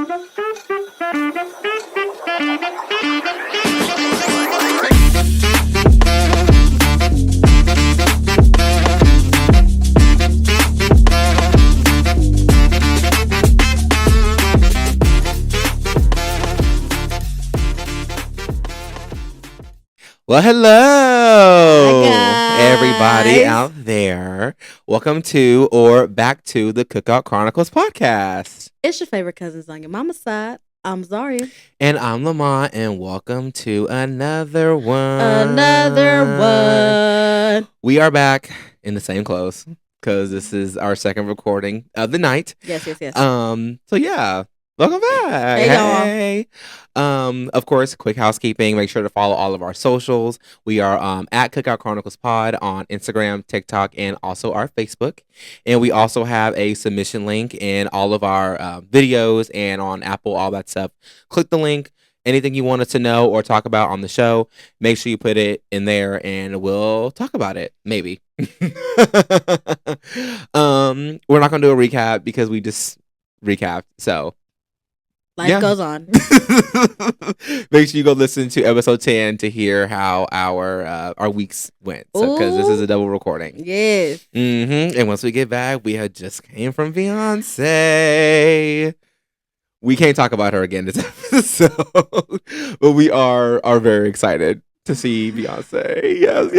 Well, hello, Hi, everybody guys. out there. Welcome to or back to the Cookout Chronicles podcast. It's your favorite cousins on your mama's side. I'm Zaria. And I'm Lamont, and welcome to another one. Another one. We are back in the same clothes because this is our second recording of the night. Yes. So yeah. Welcome back. Hey, y'all. Of course, quick housekeeping. Make sure to follow all of our socials. We are at Cookout Chronicles Pod on Instagram, TikTok, and also our Facebook. And we also have a submission link in all of our videos and on Apple, all that stuff. Click the link. Anything you want us to know or talk about on the show, make sure you put it in there and we'll talk about it. Maybe. We're not gonna do a recap because we just recapped. So life goes on. Make sure you go listen to episode 10 to hear how our weeks went. Because this is a double recording. Yes. And once we get back, we had just came from Beyonce. We can't talk about her again this episode, but we are very excited to see Beyonce. Yes.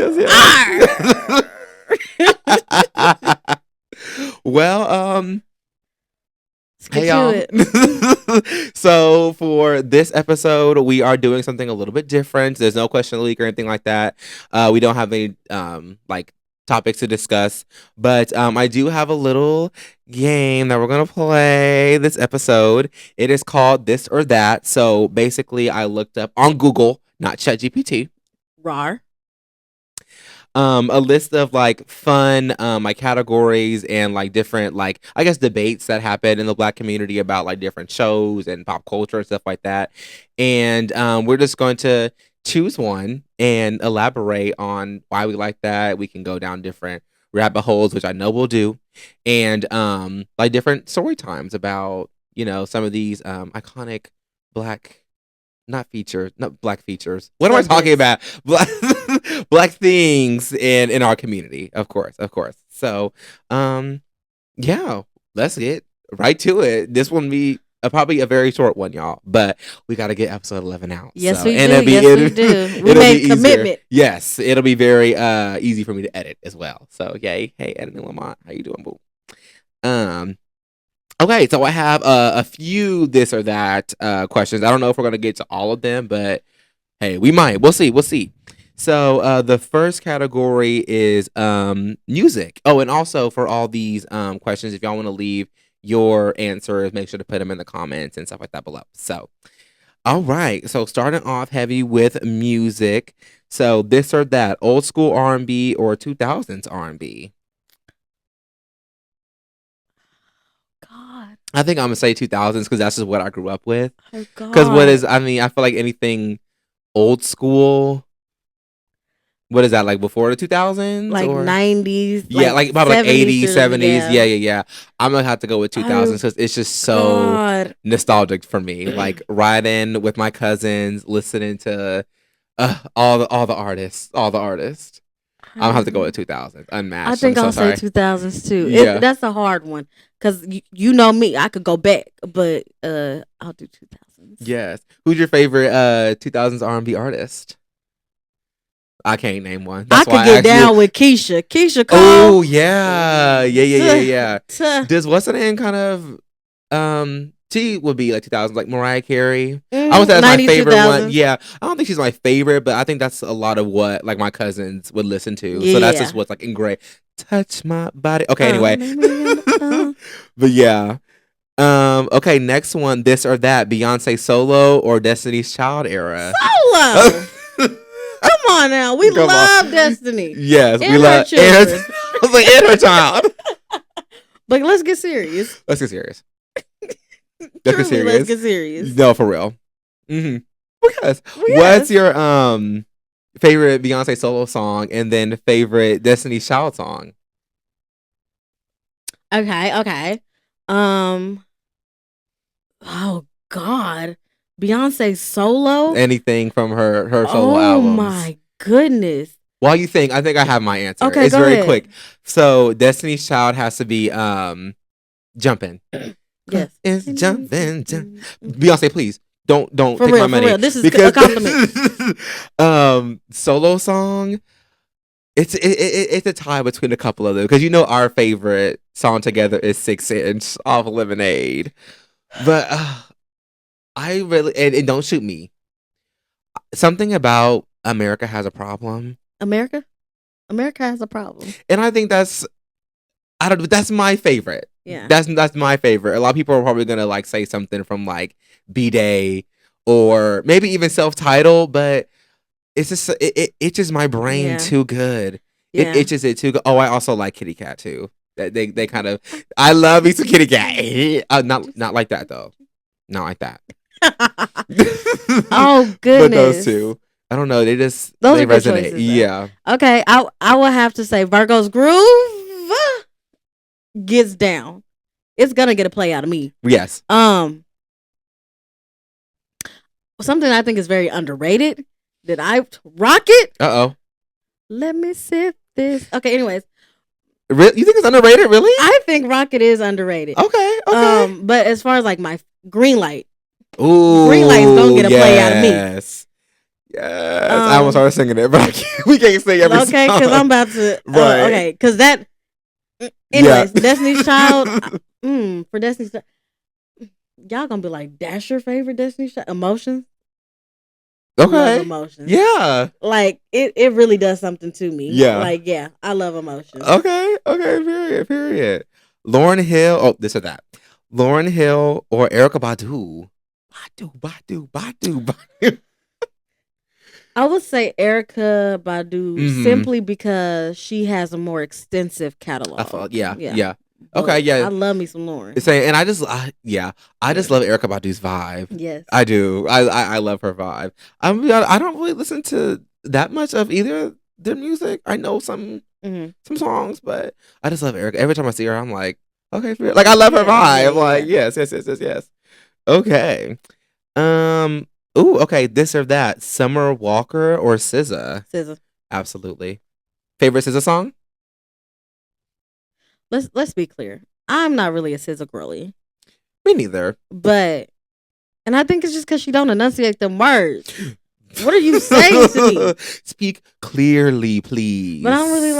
Well, hey y'all. So for this episode, we are doing something a little bit different. There's no question of the week or anything like that. We don't have any topics to discuss, but I do have a little game that we're gonna play this episode. It is called This or That. So basically, I looked up on Google, not ChatGPT. Rar. A list of fun categories and different I guess debates that happen in the Black community about different shows and pop culture and stuff like that. And we're just going to choose one and elaborate on why we like that. We can go down different rabbit holes, which I know we'll do, and different story times about some of these iconic Black. Not Black features. What am I talking about? Black things in our community, of course. So, yeah, let's get right to it. This one be probably a very short one, y'all, but we got to get episode 11 out. Yes, so. we And do. We do. We made commitment. Yes, it'll be very easy for me to edit as well. So, yay. Hey, editing Lamont, how you doing, boo? Okay, so I have a few this or that questions. I don't know if we're going to get to all of them, but hey, we might. We'll see. So the first category is music. Oh, and also for all these questions, if y'all want to leave your answers, make sure to put them in the comments and stuff like that below. So, all right. So starting off heavy with music. So this or that, old school R&B or 2000s R&B? I think I'm gonna say 2000s because that's just what I grew up with. Oh God. Because I feel like anything old school. What is that, before the 2000s? Like or 90s. Yeah, probably 80s, 70s. Yeah. Yeah. I'm gonna have to go with 2000s because it's just so nostalgic for me. Riding with my cousins, listening to all the artists. I'm gonna have to go with 2000s. Unmatched. I think I'll say 2000s too. Yeah. That's a hard one because you know me, I could go back, but I'll do 2000s. Yes. Who's your favorite 2000s R&B artist? I can't name one. That's I could get down with Keisha. Keisha Cole. Oh yeah. Does what's her name kind of she would be 2000s, like Mariah Carey. I would say that's my favorite one. Yeah, I don't think she's my favorite, but I think that's a lot of what my cousins would listen to. Yeah. So that's just what's engraved. Touch my body. Okay, anyway. But yeah. Okay, next one. This or that. Beyonce solo or Destiny's Child era? Solo. Come on now. We love Destiny. Yes, we love children. And her child. But let's get serious. Let's get serious. Let's get serious. No, for real. Because what's your favorite Beyonce solo song and then favorite Destiny's Child song? Okay. Oh Beyonce solo. Anything from her solo Oh albums. my goodness. While you think, I think I have my answer. Okay, It's go very ahead. quick. So Destiny's Child has to be Jumping. Yes. It's jumping. Beyonce, please. Don't For take real, my money. for real. This is because a compliment. solo song. It's a tie between a couple of them because you know our favorite song together is 6 Inch off Lemonade, but I really and don't shoot me. Something about America has a problem, America has a problem. and I think that's my favorite. Yeah. That's my favorite. A lot of people are probably gonna like say something from like B-Day or maybe even self-titled, but it's just it itches my brain Yeah. too good. Yeah. It itches it too good. Oh, I also like Kitty Cat too. That they kind of I love me some Kitty Cat. Not like that though. Not like that. Oh goodness. But those two, I don't know. Those they are good resonate. choices, though. Yeah. Okay, I will have to say Virgo's Groove gets down. It's gonna get a play out of me. Yes. Something I think is very underrated that I rock it. Uh-oh. Let me sip this. Okay, anyways. You think it's underrated, really? I think Rocket is underrated. Okay. But as far as like my green light. Ooh. Green light's gonna get a play out of me. Yes. Yes. I almost started singing it, but we can't sing every song. Okay, because I'm about to Right. okay, because that anyways, Destiny's Child for Destiny's Child. Y'all gonna be like, that's your favorite Destiny's Child? Emotions? Okay. Love Emotions. Yeah. Like it really does something to me. Yeah. Like, yeah, I love Emotions. Okay. Period. Lauryn Hill. Oh, this or that. Lauryn Hill or Erykah Badu. Badu. I would say Erykah Badu simply because she has a more extensive catalog. Yeah. But Okay, yeah. I love me some Lauryn. And I just love Erykah Badu's vibe. Yes, I do. I love her vibe. I don't really listen to that much of either their music. I know some songs, but I just love Erykah. Every time I see her, I'm like, okay, like I love her vibe. Yeah. Like yes. Okay. Okay. This or that. Summer Walker or SZA? SZA. Absolutely. Favorite SZA song? Let's be clear. I'm not really a SZA girly. Me neither. And I think it's just because she don't enunciate the words. What are you saying to me? Speak clearly, please. But I don't really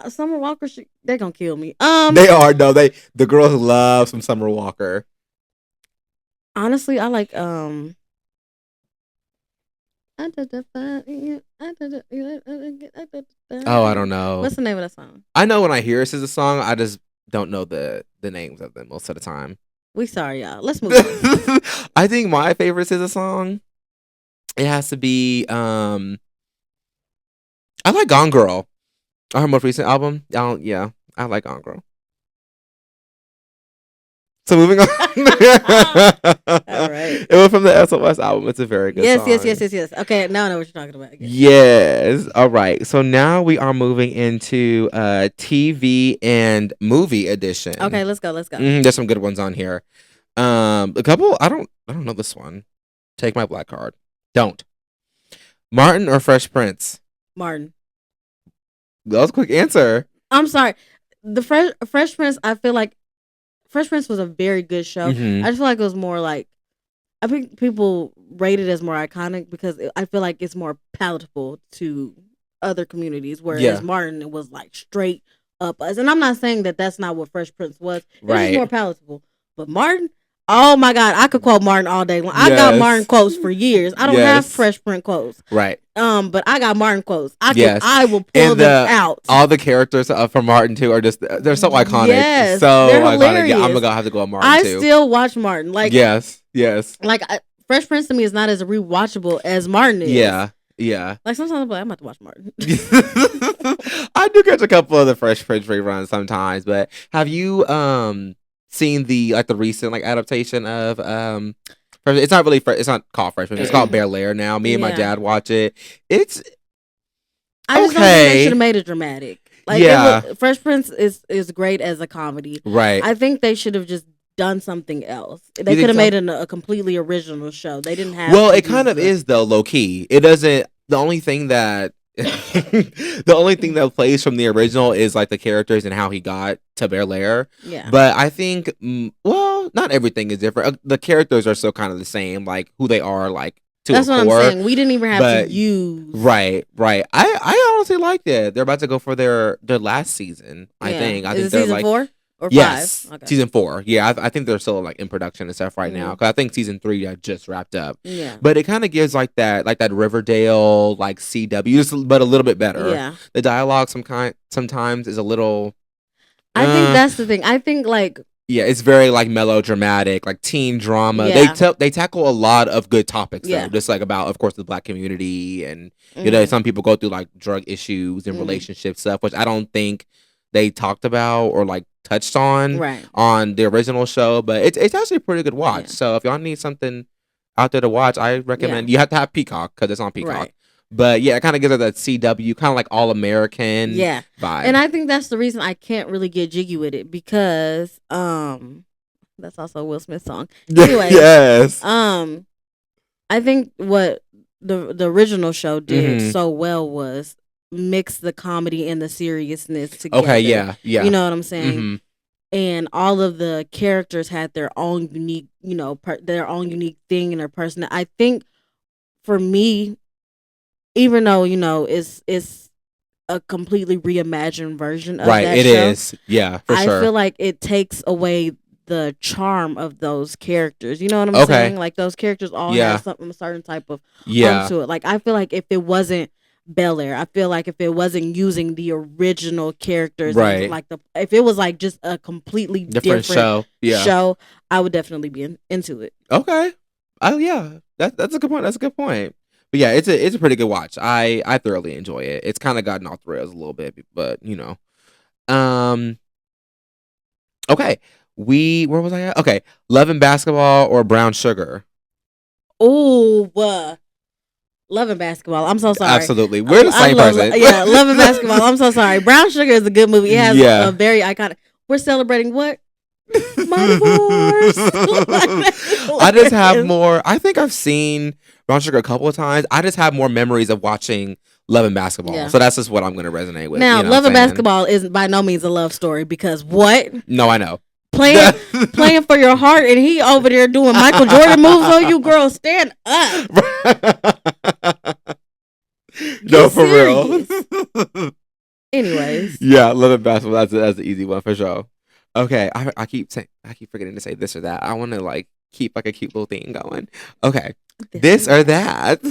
Summer Walker. They're gonna kill me. They are the girls love some Summer Walker. Honestly, I like Oh, I don't know. What's the name of that song? I know when I hear this is a song, I just don't know the names of them most of the time. We sorry, y'all. Let's move on. I think my favorite is a song. It has to be I like Gone Girl. Her most recent album. I like Gone Girl. So moving on. All right. It was from the SOS album. It's a very good song. Yes. Okay, now I know what you're talking about. Yes. All right. So now we are moving into TV and movie edition. Okay, let's go. There's some good ones on here. A couple. I don't know this one. Take my black card. Don't. Martin or Fresh Prince? Martin. That was a quick answer. I'm sorry. The Fresh Prince. I feel like Fresh Prince was a very good show. I just feel like it was more like, I think people rate it as more iconic because I feel like it's more palatable to other communities, whereas Martin was like straight up us. And I'm not saying that that's not what Fresh Prince was. It was just more palatable. But Martin, oh my God, I could quote Martin all day long. I got Martin quotes for years. I don't have Fresh Prince quotes. Right. But I got Martin quotes. I will pull them out. All the characters from Martin too are just they're so iconic. Yes, so they're iconic. hilarious. Yeah, I'm gonna have to go on Martin I too. still watch Martin. Like yes. Like Fresh Prince to me is not as rewatchable as Martin is. Yeah. Like sometimes I'm like, I'm about to watch Martin. I do catch a couple of the Fresh Prince reruns sometimes, but have you seen the recent adaptation of it's not really it's not called Fresh Prince. It's called Bel Air now. Me and my dad watch it. It's I just don't think they should have made it dramatic. Like yeah. Fresh Prince is great as a comedy. Right. I think they should have just done something else. You They think could have so? made a completely original show. They didn't have Well, to it use kind of the is though, low key. It doesn't. The only thing that the only thing that plays from the original is like the characters and how he got to Bel Air. yeah. But I think, well, not everything is different. The characters are still kind of the same, like who they are, like to That's a what I'm core. saying. We didn't even have to But use right, right. I honestly liked it. They're about to go for their last season. I Yeah. think. I Is think it they're season like 4 or 5? yes, Okay. season 4. Yeah, I think they're still like in production and stuff right now. Mhm. Because I think season 3 just wrapped up. Yeah. But it kind of gives like that Riverdale like CW, but a little bit better. Yeah. The dialogue sometimes is a little. I think Uh, that's the thing. I think like yeah, it's very like melodramatic, like teen drama. Yeah. They tackle a lot of good topics though, Yeah. just like about, of course, the Black community, and mhm. some people go through like drug issues and Mhm. relationship stuff, which I don't think they talked about or like touched on Right. on the original show. But it's actually a pretty good watch. Yeah. So if y'all need something out there to watch, I recommend. You have to have Peacock because it's on Peacock. Right. But yeah, it kind of gives it that CW kind of like All American Yeah. vibe. And I think that's the reason I can't really get jiggy with it because that's also a Will Smith song. Anyway, yes. I think what the original show did Mhm. so well was mix the comedy and the seriousness together. Okay. Yeah. Yeah. You know what I'm saying? Mhm. And all of the characters had their own unique, their own unique thing and their person. I think for me, even though it's a completely reimagined version of Right. that It show, is. Yeah. For I sure. feel like it takes away the charm of those characters. You know what I'm Okay. saying? Like those characters all Yeah. have something, a certain type of Yeah. to it. Like I feel like if it wasn't Bel Air, I feel like if it wasn't using the original characters, Right. and like if it was like just a completely Different show. Yeah. show, I would definitely be into it. Okay. Oh yeah. That's a good point. That's a good point. But yeah, it's a pretty good watch. I thoroughly enjoy it. It's kind of gotten off the rails a little bit, but Okay. Where was I at? Okay. Love and Basketball or Brown Sugar? Oh, Love and Basketball. I'm so sorry. Absolutely. We're the I same love, person. yeah, Love and Basketball. I'm so sorry. Brown Sugar is a good movie. It has Yeah. a very iconic. We're celebrating what? My divorce. I just have more. I think I've seen Brown Sugar a couple of times. I just have more memories of watching Love and Basketball. Yeah. So that's just what I'm going to resonate with. Now, you know Love what and I'm saying? Basketball isn't by no means a love story because what? No, I know. Playing for your heart and he over there doing Michael Jordan moves on you, girl. Stand up. No, for real. Anyways. Yeah, Love and Basketball. That's an easy one for sure. Okay, I keep forgetting to say this or that. I want to like keep like a cute little thing going. Okay, this or that.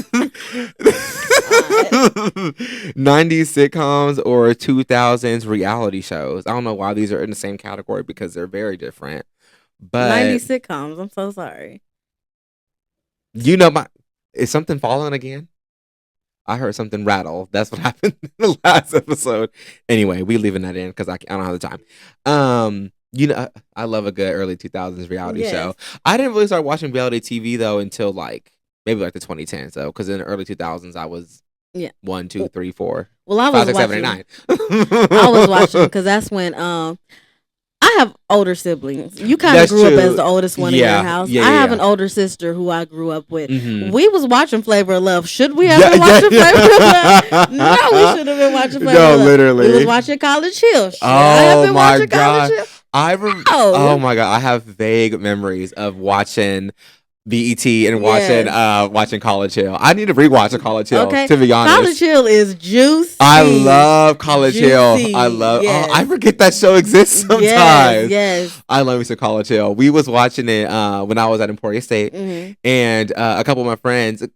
90s sitcoms or 2000s reality shows. I don't know why these are in the same category because they're very different. But 90s sitcoms. I'm so sorry. Is something falling again? I heard something rattle. That's what happened in the last episode. Anyway, we leaving that in because I don't have the time. I love a good early 2000s reality show. I didn't really start watching reality TV though until like maybe like the 2010s though, because in the early 2000s I was 1, 2, 3, 4. Well, I was 5, 6, 7, watching. 8, 9. I was watching because that's when I have older siblings. You kind of That's grew up true. as the oldest one in Yeah. your house. Yeah, I have yeah. an older sister who I grew up with. Mhm. We was watching Flavor of Love. Should we have Yeah, been watching yeah. Flavor of Love? No, we should have been watching Flavor No, of Love. literally. We was watching College Hill. Should I have Oh been my watching College god! Hill? Oh my god! I have vague memories of watching BET and watching College Hill. I need to rewatch a College Hill. Okay. To be honest, College Hill is juicy. I love College Hill. Juicy, I love. yes. Oh, I forget that show exists sometimes. Yes. I love me some College Hill. We was watching it when I was at Emporia State, Mhm. and a couple of my friends,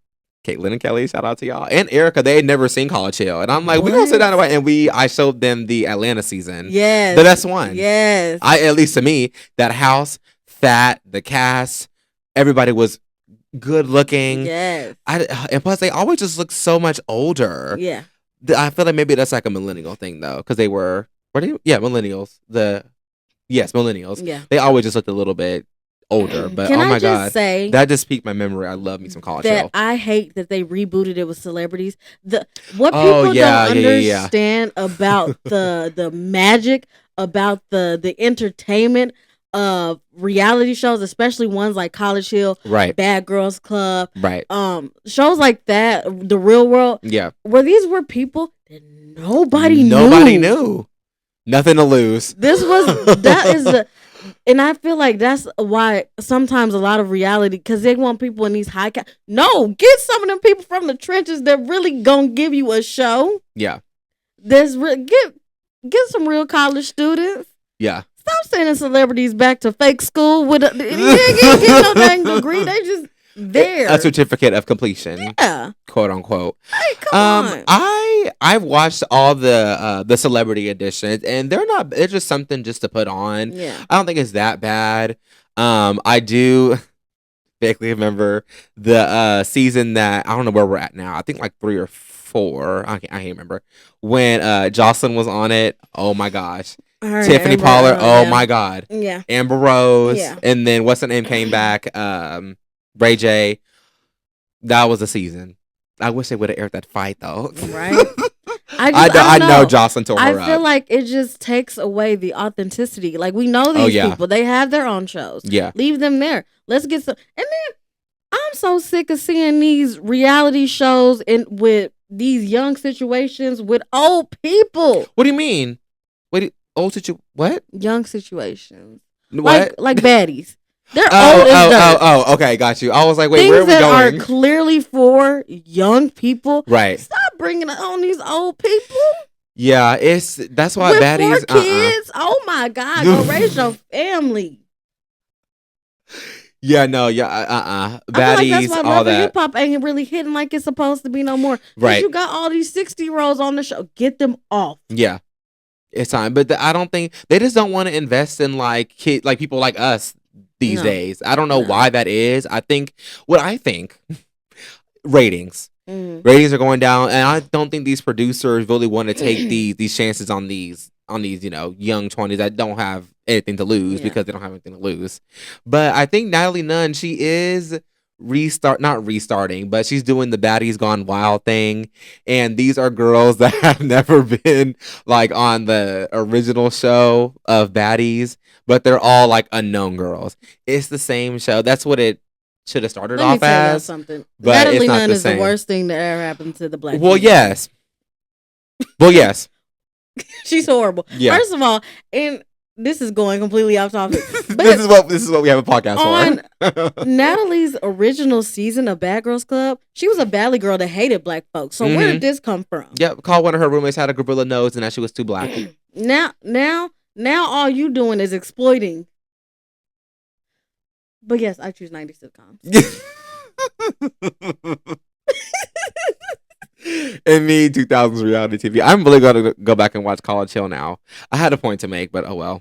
Caitlin and Kelly, shout out to y'all, and Erica, they had never seen College Hill, and I'm like, we gonna sit down and watch, and I showed them the Atlanta season, Yes. the best one. Yes. At least to me, that house, fat, the cast, everybody was good looking. Yes. And plus they always just look so much older. Yeah. I feel like maybe that's like a millennial thing though, because they were millennials. Millennials. Yeah. They always just looked a little bit older, but Can oh my I just god, say that just piqued my memory. I love me some College that Hill. I hate that they rebooted it with celebrities. What Oh, people yeah, don't yeah, yeah. understand about the magic, about the entertainment reality shows, especially ones like College Hill, Right. Bad Girls Club, Right. shows like that, The Real World, Yeah. where these were people that nobody knew. Nothing to lose. And I feel like that's why sometimes a lot of reality, because they want people in these no, get some of them people from the trenches that really gonna give you a show. Yeah. Get some real college students. Yeah. Stop sending celebrities back to fake school with they didn't get no dang degree. They just there. A certificate of completion. Yeah. Quote unquote. Hey, come on. I've watched all the celebrity editions, and they're just something just to put on. Yeah. I don't think it's that bad. I do vaguely remember the season that I don't know where we're at now. I think like 3 or 4. I can't remember when Jocelyn was on it. Oh my gosh. Tiffany Pollard. Oh my God. Yeah. Amber Rose. Yeah. And then what's her name came back? Ray J. That was a season. I wish they would have aired that fight though. Right. I know Jocelyn tore her up. I feel like it just takes away the authenticity. Like, we know these people. They have their own shows. Yeah. Leave them there. Let's get some. And then I'm so sick of seeing these reality shows with these young situations with old people. What do you mean? What? Young situations. What? Like baddies. They're old as dirt. Oh, okay, got you. I was like, wait, things where are we going? Things that are clearly for young people. Right. Stop bringing on these old people. Yeah, that's why with baddies. 4 kids. Oh my God, go raise your family. Yeah, no, yeah, baddies, I feel like that's why all that. Hip Hop ain't really hitting like it's supposed to be no more. Right. You got all these 60-year-olds on the show. Get them off. Yeah. It's time, but I don't think they just don't want to invest in like people like us these days. I don't know why that is. I think ratings. Mm-hmm. Ratings are going down, and I don't think these producers really want to take these chances on these young 20s that don't have anything to lose because they don't have anything to lose. But I think Natalie Nunn, she is not restarting, but she's doing the Baddies Gone Wild thing, and these are girls that have never been like on the original show of Baddies, but they're all like unknown girls. It's the same show. That's what it should have started off as. Something. But Natalie Nunn is the worst thing that ever happened to the black. Well, yes. She's horrible. Yeah. First of all, and this is going completely off topic. But this is what we have a podcast for. Natalie's original season of Bad Girls Club, she was a valley girl that hated black folks. So where did this come from? Yep, called one of her roommates had a gorilla nose and that she was too black. Now all you doing is exploiting. But yes, I choose 90s sitcoms. And me, 2000s reality TV. I'm really going to go back and watch College Hill now. I had a point to make, but oh well.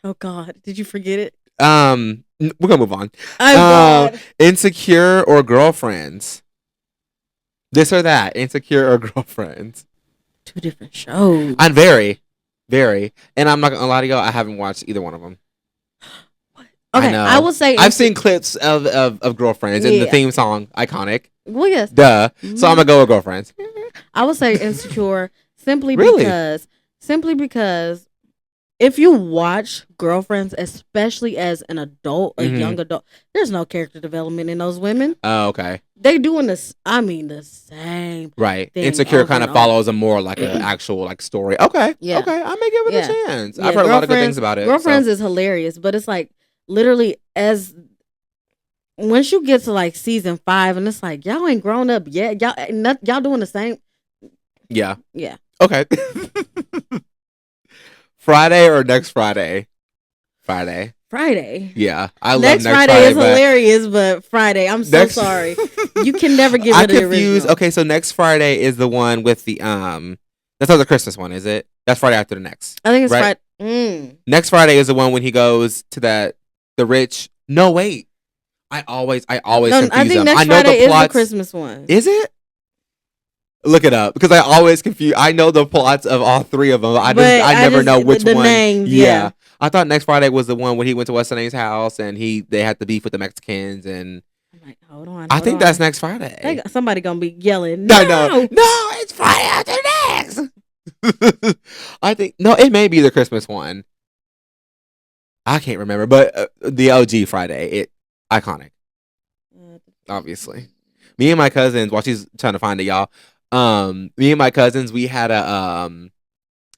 Oh God, did you forget it? We're gonna move on. Insecure or Girlfriends? This or that? Insecure or Girlfriends? 2 different shows. I'm very, and I'm not gonna lie to you. I haven't watched either one of them. Okay, I will say I've seen clips of Girlfriends and the theme song, iconic. Well, yes. Duh. So I'm gonna go with Girlfriends. I would say Insecure simply really? because if you watch Girlfriends, especially as an adult, a young adult, there's no character development in those women. Oh, okay. They doing this. I mean, the same. Right. Insecure kind of follows a more like an actual like story. Okay. Yeah. Okay. I may give it a chance. Yeah, I've heard a lot of good things about it. Girlfriends is hilarious, but it's like literally once you get to like season 5, and it's like y'all ain't grown up yet. Y'all doing the same. Yeah. Yeah. Okay. Friday or next Friday? Friday. Yeah, I love next Friday is hilarious, but Friday. I'm so sorry. You can never get rid of the original. Okay, so next Friday is the one with the that's not the Christmas one, is it? That's Friday after the next. I think it's right? Friday. Next Friday is the one when he goes to the rich. No, wait. I always confuse them. I think next Friday is the Christmas one. Is it? Look it up because I always confuse. I know the plots of all 3 of them. I never know which one. Names, yeah. I thought next Friday was the one when he went to Weston house and they had the beef with the Mexicans and. I'm like, hold on. I think that's next Friday. Somebody gonna be yelling. No, it's Friday after next. I think no, it may be the Christmas one. I can't remember, but the OG Friday, iconic, Uh, obviously. Me and my cousins, while she's trying to find it, y'all. Me and my cousins, we had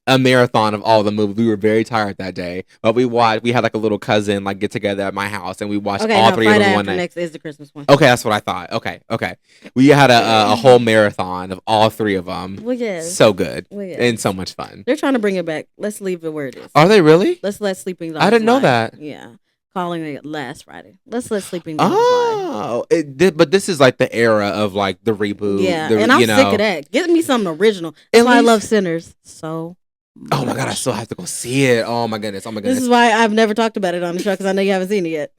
a marathon of all the movies. We were very tired that day, but we watched. We had like a little cousin like get together at my house, and we watched Okay, all no, three of Friday them one after night. next is the Christmas one. Okay, that's what I thought. Okay, okay. We had a whole marathon of all three of them. Well, yes. So good Well, yes. and so much fun. They're trying to bring it back. Let's leave it where it is. Are they really? Let's let Sleeping Dogs I didn't know lie. that. Yeah. Calling it last Friday. Let's let Sleeping Dogs lie. Oh, but this is like the era of like the reboot. Yeah, the, and I'm you sick know. of that. Give me something original. That's At why I least- love Sinners so much. Oh my god, I still have to go see it. Oh my goodness. Oh my This goodness. is why I've never talked about it on the show because I know you haven't seen it yet.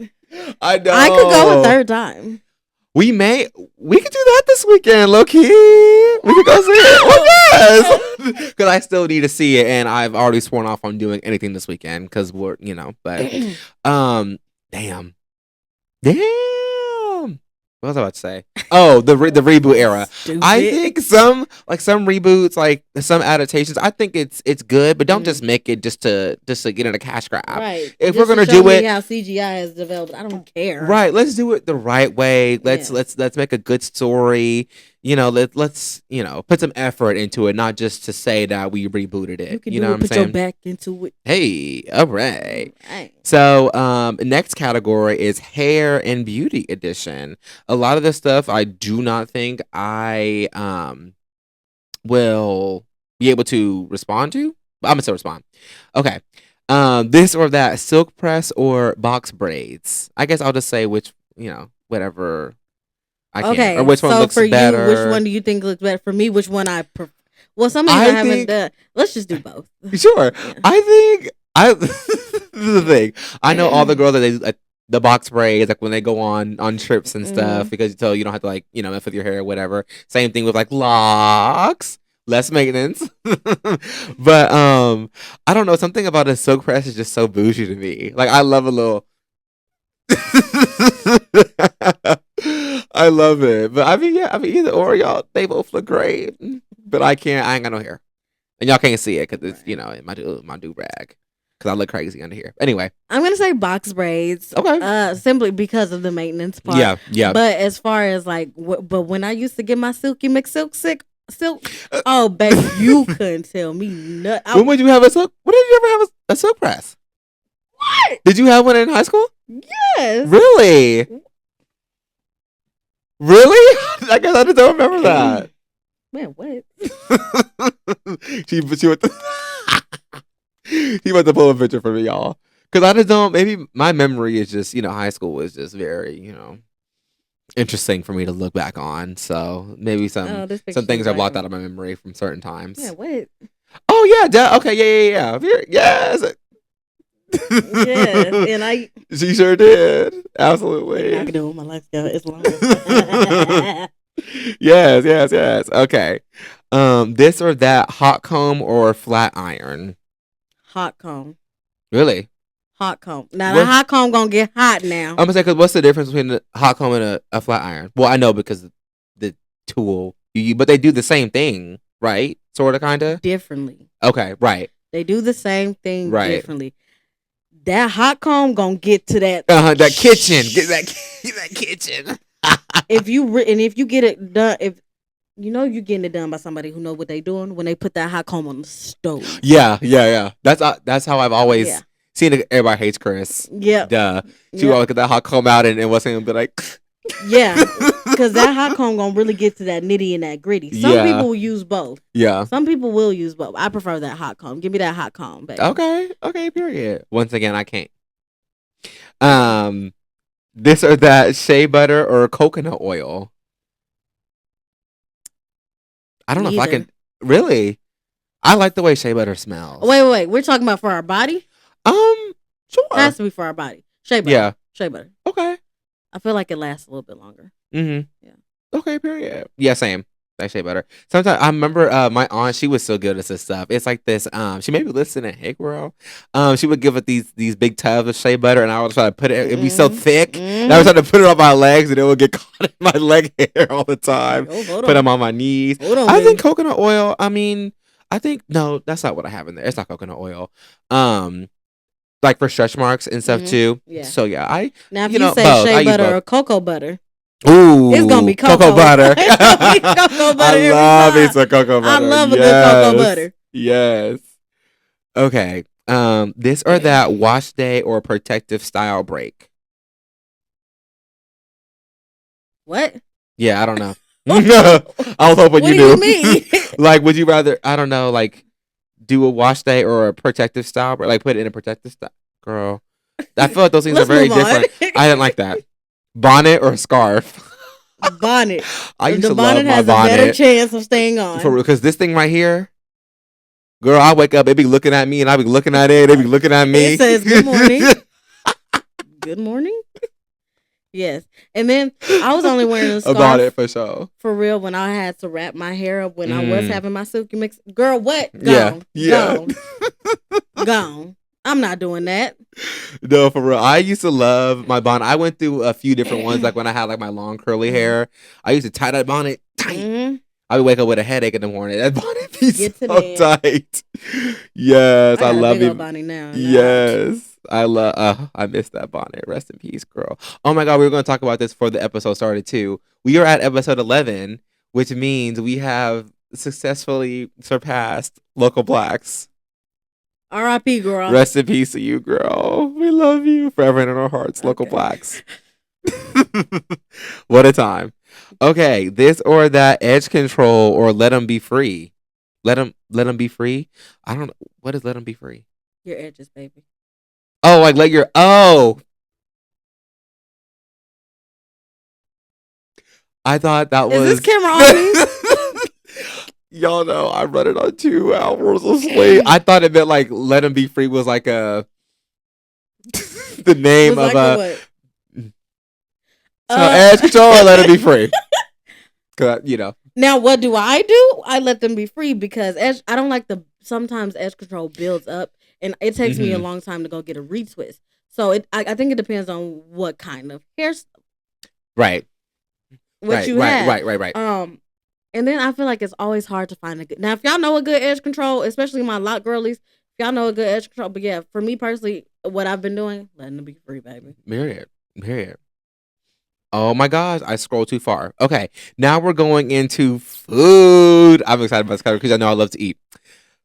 I know. I could go a third time. We could do that this weekend, low key. We could go see it. Oh yes, because I still need to see it, and I've already sworn off on doing anything this weekend because we're, but damn. What was I about to say? Oh, the reboot era. Stupid. I think some reboots, like some adaptations, I think it's good, but don't just make it just to get in a cash grab. Right. If Just we're gonna to show do me it, how CGI has developed, I don't care. right? Let's do it the right way. Let's Yeah. let's make a good story. Let's put some effort into it, not just to say that we rebooted it. You can You do know it. what I'm Put saying? your back into it. Hey, all right. Right. So, next category is hair and beauty edition. A lot of this stuff I do not think I will be able to respond to. But I'm gonna still respond. Okay. This or that, silk press or box braids. I guess I'll just say which, whatever I can. Okay. Or which one so looks for better. you, which one do you think looks better? For me, which one I prefer? Well, some of these I haven't think- done. Let's just do both. Sure. Yeah. I think this is the thing. I know all the girls that they the box braids, like when they go on trips and stuff, because you don't have to like mess with your hair or whatever. Same thing with like locks, less maintenance. But I don't know, something about a silk press is just so bougie to me. Like I love a little. I love it, but I mean either or, y'all, they both look great. But I ain't got no hair, and y'all can't see it because it's in my do rag. Because I look crazy under here. Anyway, I'm gonna say box braids. Okay. Simply because of the maintenance part. Yeah. But as far as like, but when I used to get my Silky McSilk silk, oh baby, you couldn't tell me nothing. When would you have a silk? When did you ever have a silk press? What? Did you have one in high school? Yes. Really? Really? I guess I just don't remember that. Man, what? she went to he went to pull a picture for me, y'all. Because I just don't. Maybe my memory is just high school was just very interesting for me to look back on. So maybe some things are blocked out of my memory from certain times. Yeah, what? Oh yeah, okay, yeah. Yes. Yes, and I. She sure did. Absolutely. I can do it. My life is long. Yes. Okay. This or that, hot comb or flat iron? Hot comb. Really? Hot comb. Now the hot comb gonna get hot now. I'm gonna say, because what's the difference between a hot comb and a flat iron? Well, I know because the tool, but they do the same thing, right? Sort of, kind of. Differently. Okay, right. They do the same thing differently. That hot comb gonna get to that. That kitchen. Get that kitchen. if you get it done, if you're getting it done by somebody who know what they doing when they put that hot comb on the stove. Yeah. That's how I've always seen it. Everybody hates Chris. Yeah. Duh. She would always get that hot comb out and wasn't gonna be like. Yeah, because that hot comb gonna really get to that nitty and that gritty. Some people will use both. Yeah. Some people will use both. I prefer that hot comb. Give me that hot comb, baby. Okay. Period. Once again, I can't. This or that, shea butter or coconut oil? I don't know if I can. Really? I like the way shea butter smells. Wait. We're talking about for our body? Sure. It has to be for our body. Shea butter. Yeah. Shea butter. Okay. I feel like it lasts a little bit longer. Mm-hmm. Yeah. Okay, period. Yeah, same. That shea butter. Sometimes I remember my aunt, she was so good at this stuff. It's like this, she maybe listened to Hey Girl. She would give it these big tubs of shea butter, and I would try to put it, it'd be so thick. And I was trying to put it on my legs, and it would get caught in my leg hair all the time. Put them on my knees. I think coconut oil, no, that's not what I have in there. It's not coconut oil. like for stretch marks and stuff too. Yeah. So yeah, Now if you say both. shea butter or cocoa butter, ooh, it's gonna be cocoa butter. It's gonna be cocoa butter I every love time. me some cocoa butter. I love a good cocoa butter. Yes. Okay. This or that wash day or protective style break. What? Yeah, I don't know. I was hoping you knew. What do you mean? Like, would you rather? I don't know. Like, do a wash day or a protective style break? Like, put it in a protective style, girl. I feel like those things are very different. I didn't like that. Bonnet or scarf? Bonnet. I used the to bonnet love my has bonnet. a better chance of staying on. For real, because this thing right here, girl, I wake up, it be looking at me, and I be looking at it. They be looking at me. It says good morning. Good morning. Yes, and then I was only wearing a scarf about it for sure. For real, when I had to wrap my hair up when I was having my silky mix. Girl, what? Gone. Yeah. Gone. I'm not doing that. No, for real. I used to love my bonnet. I went through a few different ones, like when I had like my long curly hair. I used to tie that bonnet tight. I would wake up with a headache in the morning. That bonnet be so tight. Yes, I love it. Bonnet now. Yes. I miss that bonnet. Rest in peace, girl. Oh my God, we were going to talk about this before the episode started too. We are at episode 11, which means we have successfully surpassed Local Blacks. R.I.P. girl. Rest in peace to you, girl. We love you forever in our hearts, Local Blacks. What a time. Okay, this or that, edge control or let them be free. Let them be free. I don't know. What is let them be free? Your edges, baby. Oh, like let your I thought that was. Is this camera on me? Y'all know I run it on 2 hours of sleep. I thought it meant like let them be free was like a the name of a. So edge control or let it be free. Cause you know. Now what do? I let them be free because I don't like sometimes edge control builds up and it takes me a long time to go get a retwist. So I think it depends on what kind of hairstyle. Right. You have. Right. And then I feel like it's always hard to find a good. Now if y'all know a good edge control, especially my lot girlies, if y'all know a good edge control, but yeah, for me personally, what I've been doing, letting them be free, baby. Period. Oh my gosh, I scrolled too far. Okay, now we're going into food. I'm excited about this because I know I love to eat.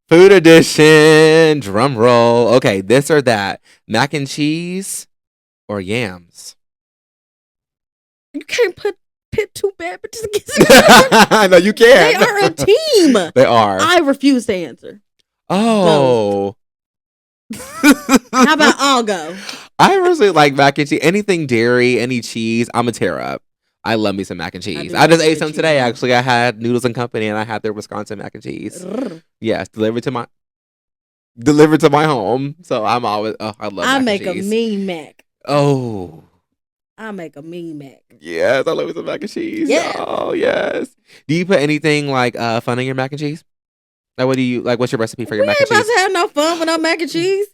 Food edition, drum roll. Okay, this or that, mac and cheese or yams. You can't pit two bad bitches against each other. No, you can't. They are a team. They are. I refuse to answer. Oh. How about I'll go? I personally like mac and cheese. Anything dairy, any cheese, I'm a tear up. I love me some mac and cheese. I just ate some today, actually. I had Noodles and Company, and I had their Wisconsin mac and cheese. Yes, delivered to my home. So I'm always, I love mac and cheese. I make a mean mac. Oh. I make a mean mac. Yes, I love me some mac and cheese. Yeah. Oh, yes. Do you put anything like fun in your mac and cheese? Like, what do you like? What's your recipe for your mac and cheese? We ain't about to have no fun without mac and cheese.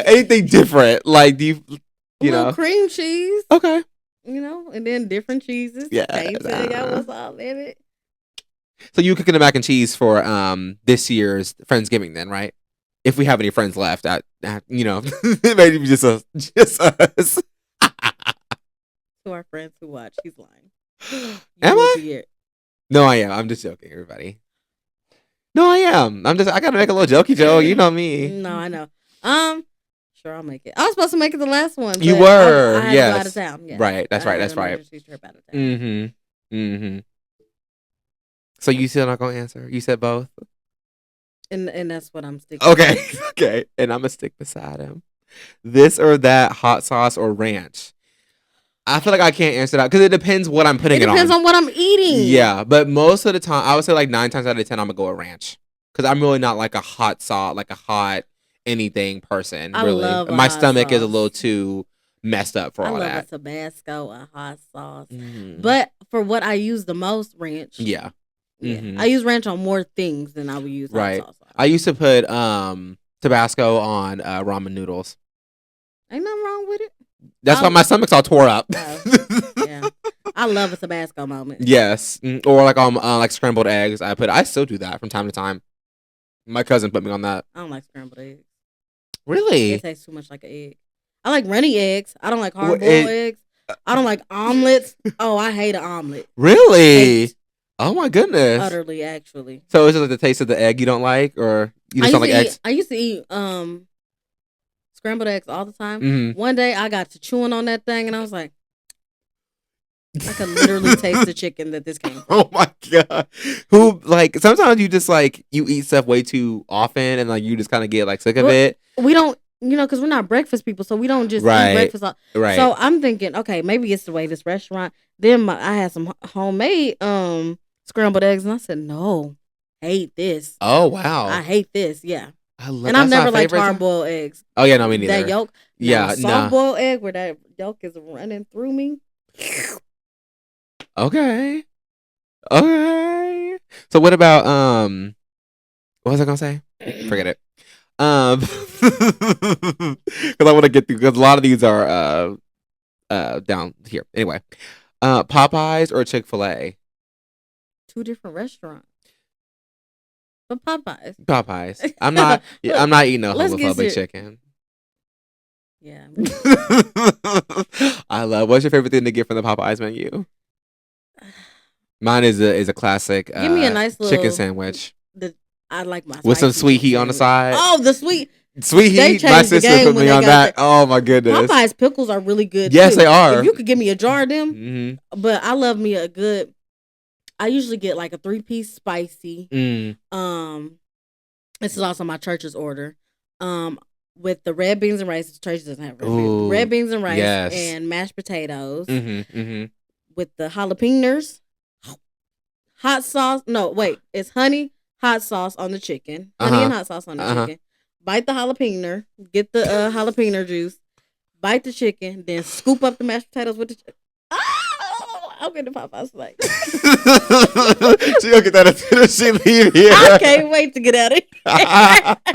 Anything different? Like, do you know cream cheese? Okay. You know, and then different cheeses. Yeah. Same thing. Got what's all in it. So you cooking the mac and cheese for this year's Friendsgiving then, right? If we have any friends left, maybe just us. To our friends who watch, he's lying. Am I? No, I am. I'm just joking, everybody. No, I am. I gotta make a little jokey joke. You know me. No, I know. Sure, I'll make it. I was supposed to make it the last one. You were, I had to go out of town. Yes. Right. That's right. Mm-hmm. So you still not gonna answer? You said both. And that's what I'm sticking. Okay. Okay. And I'm gonna stick beside him. This or that, hot sauce or ranch. I feel like I can't answer that because it depends what I'm putting it on. It depends on what I'm eating. Yeah, but most of the time, I would say like 9 times out of 10, I'm gonna go with ranch because I'm really not like a hot sauce, like a hot anything person. Really, my stomach is a little too messed up for all that. I love a Tabasco, a hot sauce, but for what I use the most, ranch. Yeah. Mm-hmm. I use ranch on more things than I would use hot sauce on. I used to put Tabasco on ramen noodles. Ain't nothing wrong with it. That's why my stomach's all tore up. Yeah, I love a Tabasco moment. Yes, or like like scrambled eggs. I still do that from time to time. My cousin put me on that. I don't like scrambled eggs. Really? It tastes too much like an egg. I like runny eggs. I don't like hard boiled It eggs. I don't like omelets. Oh, I hate an omelet. really? Hate. Oh my goodness. Utterly, actually. So is it like the taste of the egg you don't like, or you I just don't used to like eat. eggs? I used to eat scrambled eggs all the time. Mm-hmm. One day I got to chewing on that thing, and I was like, I could literally taste the chicken that this came from. Oh my god. Who like sometimes you just like you eat stuff way too often and like you just kind of get like sick of But it. we don't, because we're not breakfast people, so we don't just eat Right. breakfast. Right. So I'm thinking, okay, maybe it's the way this restaurant. Then I had some homemade scrambled eggs, and I said, no, hate this. Oh I wow. hate this. Yeah, I love and I've that's my never liked favorite. hard boiled eggs. Oh yeah, no, me That neither. yolk, now Yeah, a nah. soft boiled egg where that yolk is running through me. Okay. Okay. So what about what was I gonna say? Forget it. Because I want to get through because a lot of these are down here. Anyway, Popeyes or Chick-fil-A? Two different restaurants, but Popeyes. Popeyes. I'm not. I'm not eating no let's get homophobic serious. chicken. Yeah, I love. What's your favorite thing to get from the Popeyes menu? Mine is a classic. give me a nice little chicken sandwich I like my with some spicy sweet chicken heat on the sandwich. side. Oh, the sweet Sweet They heat. My changed the sister game put when me they on got that. Oh my goodness. Popeye's pickles are really good. Yes, too. they are. If you could give me a jar of them, Mm-hmm. but I love me a good. I usually get like a 3-piece spicy. This is also my church's order. With the red beans and rice. The church doesn't have red beans and rice yes. and mashed potatoes. Mm-hmm. With the jalapenos, hot sauce. No, wait, it's honey, hot sauce on the chicken. Honey and hot sauce on the chicken. Bite the jalapeno. Get the jalapeno juice. Bite the chicken. Then scoop up the mashed potatoes with the chicken. Oh, I'll get the Popeyes like. She'll get that as soon as she leave here. I can't wait to get out of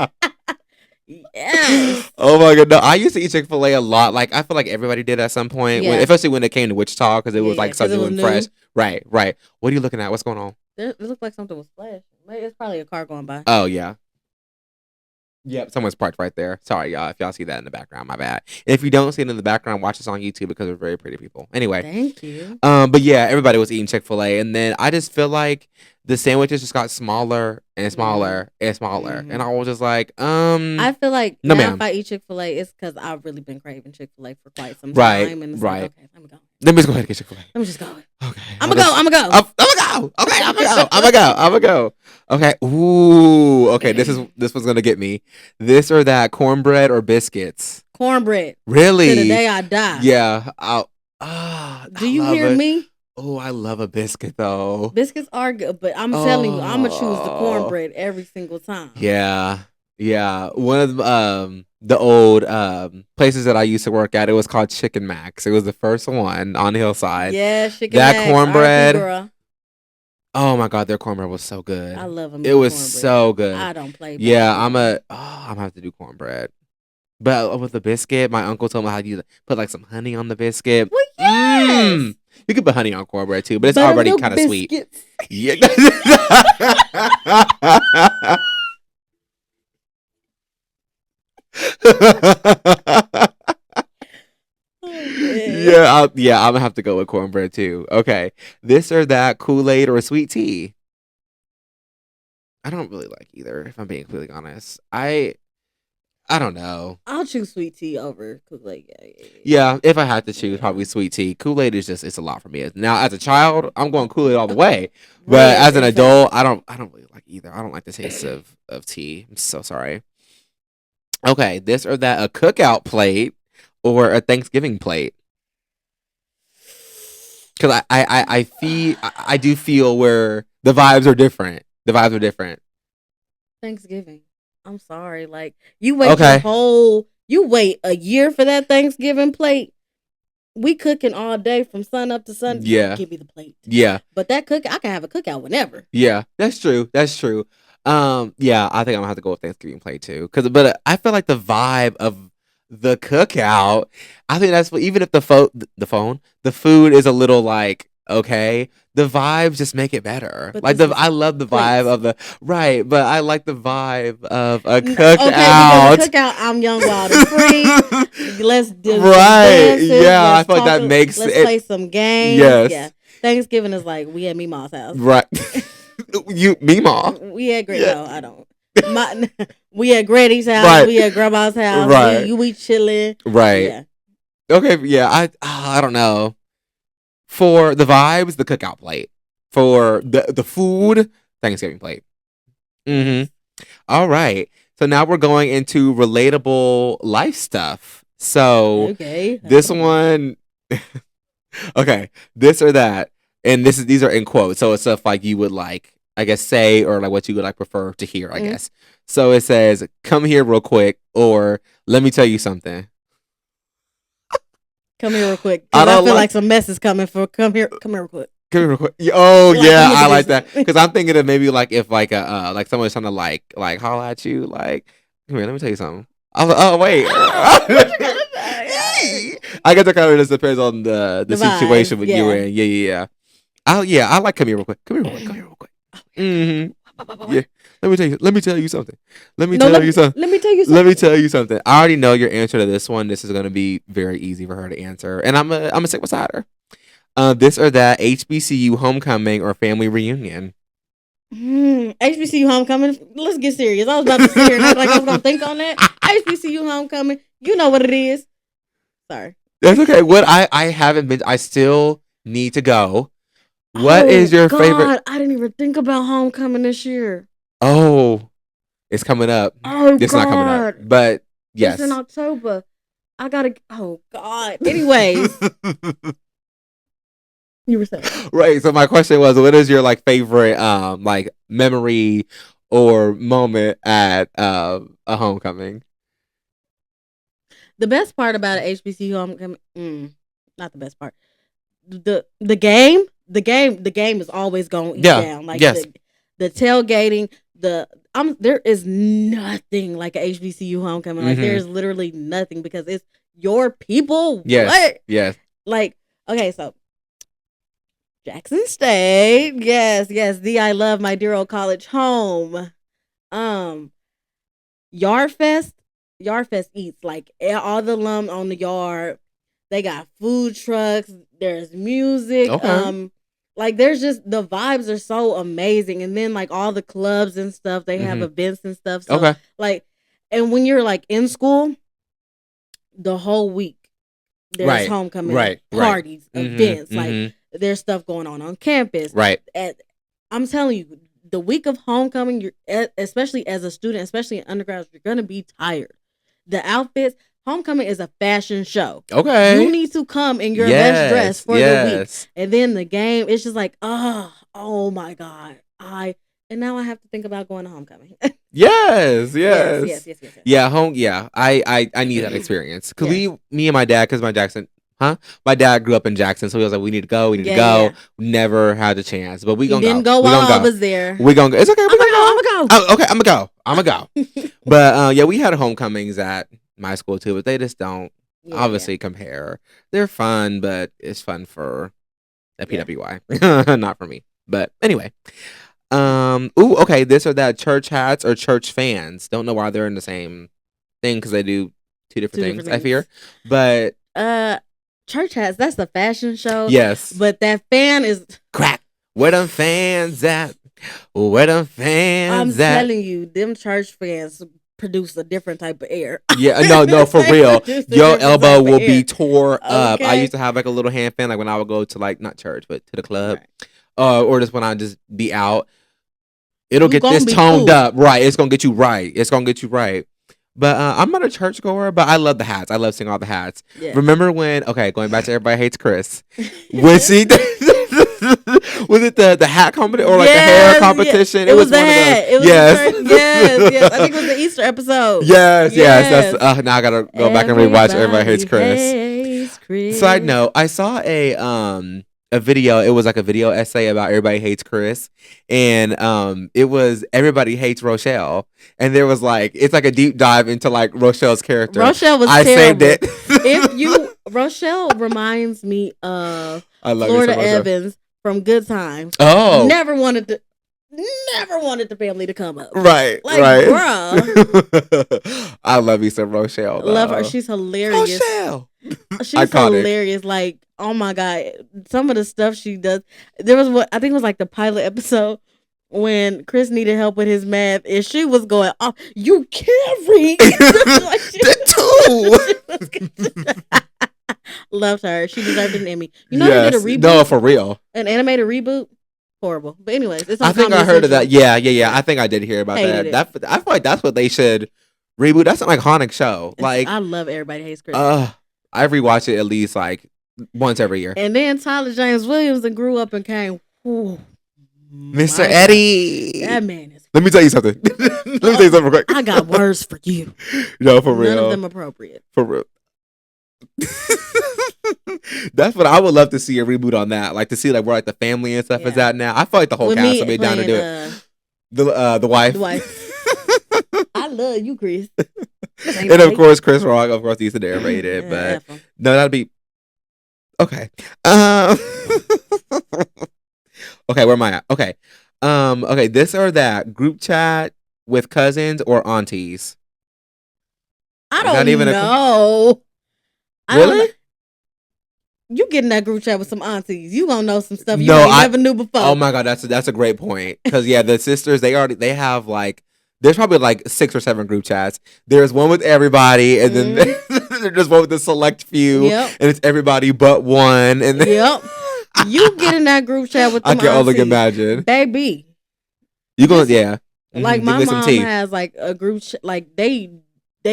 here. Yes. Oh my god! No, I used to eat Chick-fil-A a lot. Like I feel like everybody did at some point, especially when it came to Wichita, because it was like so new and fresh. Right. What are you looking at? What's going on? It looked like something was flashing. It's probably a car going by. Oh yeah. Yep, someone's parked right there. Sorry, y'all. If y'all see that in the background, my bad. If you don't see it in the background, watch this on YouTube because we're very pretty people. Anyway, thank you. But yeah, everybody was eating Chick-fil-A, and then I just feel like the sandwiches just got smaller and smaller and smaller, and I was just like, I feel like no, now ma'am. If I eat Chick-fil-A, it's because I've really been craving Chick-fil-A for quite some time. Right, and it's right. Like, okay, let me go. Let me just go ahead and get Chick-fil-A. Let me just go. Okay, I'm gonna go. Okay, I'm gonna go. Okay. Ooh. Okay. This was gonna get me. This or that, cornbread or biscuits. Cornbread. Really? To the day I die. Yeah. Do you hear me? Oh, I love a biscuit though. Biscuits are good, but I'm telling you, I'm gonna choose the cornbread every single time. Yeah. One of the old places that I used to work at, it was called Chicken Max. It was the first one on Hillside. Yeah, Chicken Max. That cornbread. Oh my god, their cornbread was so good. I love them. It was so good. I don't play. Yeah, I'm gonna have to do cornbread. But with the biscuit, my uncle told me how to put like some honey on the biscuit. Well, yes. You could put honey on cornbread too, but it's already kind of sweet. Yeah. Yeah, I'm gonna have to go with cornbread too. Okay, this or that, Kool-Aid or sweet tea. I don't really like either, if I'm being completely honest. I don't know. I'll choose sweet tea over Kool-Aid. Yeah, if I had to choose, probably sweet tea. Kool-Aid is just, it's a lot for me. Now, as a child, I'm going Kool-Aid all the way. But as an adult, I don't really like either. I don't like the taste of tea. I'm so sorry. Okay, this or that, a cookout plate or a Thanksgiving plate. Because I do feel where the vibes are different. Thanksgiving. I'm sorry. Like, you wait you wait a year for that Thanksgiving plate. We cooking all day from sun up to sun. Yeah. Give me the plate. Yeah. But I can have a cookout whenever. Yeah, that's true. Yeah, I think I'm gonna have to go with Thanksgiving plate too. But I feel like the vibe of the cookout, I think that's what, even if the food is a little like Okay, the vibes just make it better. But Like this is I love the vibe plates. of the right, but I like the vibe of a Okay, because a cookout. cookout, I'm young, wild, and free. Let's do some Right? dances. Yeah, I Let's feel like talk. that makes Let's it. play some games. Yeah. Yes, Thanksgiving is like we at Meemaw's house. right. You, Mima. We at Great. Yeah. No, I don't. My, we at Grady's house. Right. We at Grandma's house. Right. We chilling. Right. Yeah. Okay. Yeah. I don't know. For the vibes, the cookout plate. For the food, Thanksgiving plate. Mm-hmm. All right. So now we're going into relatable life stuff. So Okay. this one, okay, this or that, and these are in quotes. So it's stuff like you would like, I guess, say or like what you would like prefer to hear. I guess. So it says, "Come here real quick," or "Let me tell you something." Come here real quick. I Because I don't feel like- like some mess is coming for come here real quick. Come here real quick. Oh Like, yeah, look I at like this. that because I'm thinking of maybe like if like a like someone's trying to like holler at you like, come here, let me tell you something. I was like, oh wait. What you gonna say? I guess it kind of just depends on the The situation vibe, with yeah. you in. Yeah. I like come here real quick. Come here real quick. Come here real quick. Mm-hmm. Yeah. Let me tell you something. Let me tell you something. Let me tell you something. Let me tell you something. I already know your answer to this one. This is gonna be very easy for her to answer, and I'm a stick beside her. This or that HBCU homecoming or family reunion. HBCU homecoming. Let's get serious. I was about to sit here and act like I was gonna think on that. HBCU homecoming. You know what it is. Sorry. That's okay. What I haven't been. I still need to go. What is your favorite? I didn't even think about homecoming this year. Oh, it's coming up. Oh It's God. not coming up, but yes. It's in October. I gotta. Oh God. Anyways, you were saying. Right. So my question was, what is your like favorite like memory or moment at a homecoming? The best part about an HBCU homecoming, not the best part. The game is always going to eat down. Like yes. the tailgating, there is nothing like a HBCU homecoming. Like there's literally nothing because it's your people. Yes. What? Yes. Like, okay, so Jackson State. Yes. The I love my dear old college home. Yard Fest eats like all the alum on the yard. They got food trucks. There's music. Okay. Like there's just the vibes are so amazing, and then like all the clubs and stuff, they have events and stuff. So Okay. like, and when you're like in school, the whole week there's homecoming parties, events, like there's stuff going on campus. Right. I'm telling you, the week of homecoming, you're especially as a student, especially in undergrad, you're gonna be tired. The outfits. Homecoming is a fashion show. Okay. You need to come in your best dress for the week. And then the game, it's just like, oh my God. And now I have to think about going to homecoming. Yes. Yeah, I need that experience. Cause me and my dad, cause my dad grew up in Jackson, so he was like, we need to go. Yeah. Never had the chance, but we gonna didn't go while I was there. We gonna go. It's okay. I'm gonna go. Oh, okay, I'm gonna go. But yeah, we had homecomings at my school too, but they just don't obviously compare. They're fun, but it's fun for a PWI, not for me. But anyway, okay, this or that, church hats or church fans. Don't know why they're in the same thing because they do two different things. I fear, but church hats. That's the fashion show. Yes, but that fan is crack. Where them fans at? Where them fans I'm at? telling you, them church fans produce a different type of air. Yeah, no, for real. Your elbow will be tore up. Okay. I used to have like a little hand fan, like when I would go to like not church, but to the club, or just when I just be out. It'll get this toned up, right? It's gonna get you right. But I'm not a churchgoer, but I love the hats. I love seeing all the hats. Yeah. Remember when? Okay, going back to Everybody Hates Chris. When she was it the hat competition or like the hair competition? It was the hat. It was yes. Yes. I think it was the Easter episode. Yes. That's now I gotta go back and rewatch Everybody Hates Chris. Side note: I saw a video. It was like a video essay about Everybody Hates Chris, and it was Everybody Hates Rochelle, and there was like it's like a deep dive into like Rochelle's character. Rochelle was I terrible. saved it. If you Rochelle reminds me of I love you so Florida much. Evans from Good Times. Oh, Never wanted the family to come up. right, Like, right. bruh. I love you some Rochelle. Love her. Though. She's hilarious. Rochelle. She's Iconic. hilarious. Like, oh my God. Some of the stuff she does. There was what I think it was like the pilot episode when Chris needed help with his math and she was going, "Oh, you can't read." Like, The two. Loved her. She deserved an Emmy. You know they did a reboot? No, for real. An animated reboot? Horrible. But anyways, it's on I think Comedy I heard of Central. that. Yeah. I think I did hear about Hated that. I feel like that's what they should reboot. That's an iconic show. Like, I love Everybody Hates Chris. I rewatch it at least like once every year. And then Tyler James Williams and grew up and came. Mr. Eddie. That man is. Let me tell you something. Let me tell you something real quick. I got words for you. No, for real. None of them appropriate. For real. That's what I would love to see a reboot on that. Like to see like where like the family and stuff is at now. I feel like the whole cast would be down to do it. The wife. The wife. I love you, Chris. And of course Chris Rock, of course, he's to narrate it. But no, that'd be okay. Okay, where am I at? Okay. Okay, this or that. Group chat with cousins or aunties. I don't know. Really? You get in that group chat with some aunties. You gonna know some stuff you never knew before. Oh my God, that's a great point. Because yeah, the sisters they have like there's probably like 6 or 7 group chats. There's one with everybody, and then there's just one with the select few, and it's everybody but one. And then you get in that group chat with them I can only imagine, baby. You gonna like my mom has like a group like they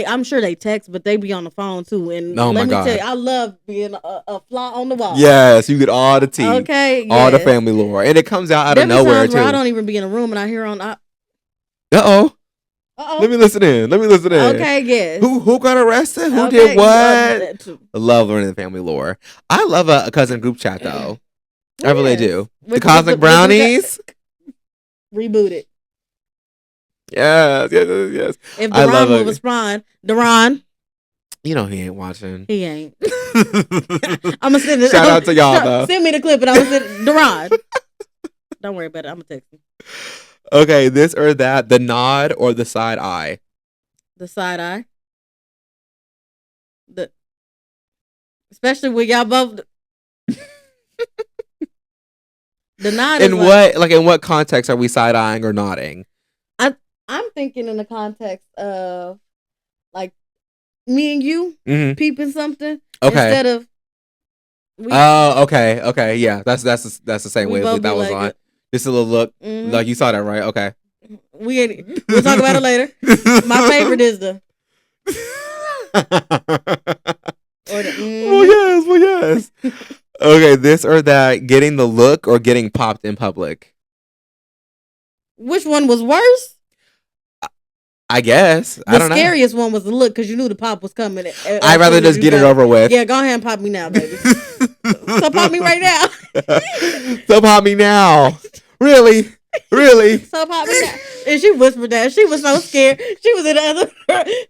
I'm sure they text, but they be on the phone too. And let me tell you, I love being a fly on the wall. Yes, you get all the tea. Okay, all the family lore, and it comes out of nowhere too. I don't even be in a room, and I hear on. Uh-oh. Let me listen in. Okay, yes. Who got arrested? Who did what? I love learning the family lore. I love a cousin group chat though. I really do. The Cosmic Brownies. Reboot it. Yes. If Deron was Ron, Deron. You know he ain't watching. He ain't. I'm gonna send it. Shout out to y'all though. Send me the clip and I'm gonna send Deron. Don't worry about it. I'm gonna text him. Okay, this or that, the nod or the side eye. The side eye. Especially with y'all both. The nod. In what context are we side eyeing or nodding? I'm thinking in the context of like me and you peeping something instead of. Okay, yeah, that's the same way that was on. Just a little look, like you saw that, right? Okay. We'll talk about it later. My favorite is the. Well, yes. Okay, this or that, getting the look or getting popped in public. Which one was worse? I guess. I don't know. The scariest one was the look because you knew the pop was coming. I'd rather just get it over with. Yeah, go ahead and pop me now, baby. So pop me right now. So pop me now. Really? So pop me now. And she whispered that. She was so scared. She was in the other.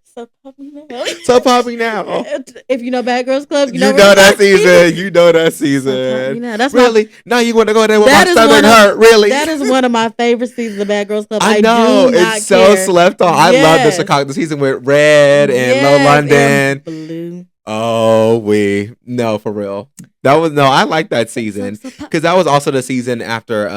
So pop me now. So pop me now. If you know Bad Girls Club, you know that season. You know that season. So pop me now. That's really. Now you want to go there with my stomach hurt. Really? That is one of my favorite seasons of Bad Girls Club. I know. It's so slept on. I love the season with Red and Low London. And Blue. Oh, no, for real. I like that season because that was also the season after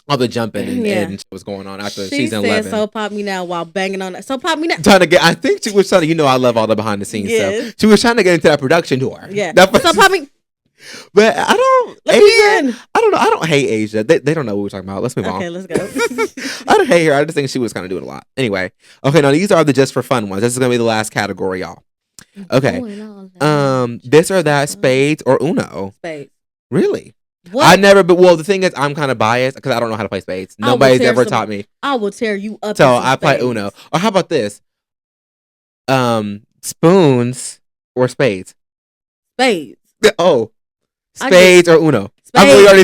all the jumping and shit was going on after season 11. She said, "So pop me now" while banging on that. So pop me now. I think she was trying to. I love all the behind the scenes stuff. She was trying to get into that production door. Yeah. So pop me. But I don't. Asia. I don't know. I don't hate Asia. They don't know what we're talking about. Let's move on. Okay, let's go. I don't hate her. I just think she was kind of doing a lot. Anyway. Okay. Now these are the just for fun ones. This is gonna be the last category, y'all. Okay. This or that, spades or Uno. Spades. Really? What? The thing is, I'm kind of biased because I don't know how to play spades. Nobody's ever taught me. I will tear you up. So I play Uno. Or how about this? Spoons or spades? Spades. Oh. Spades or Uno? I really already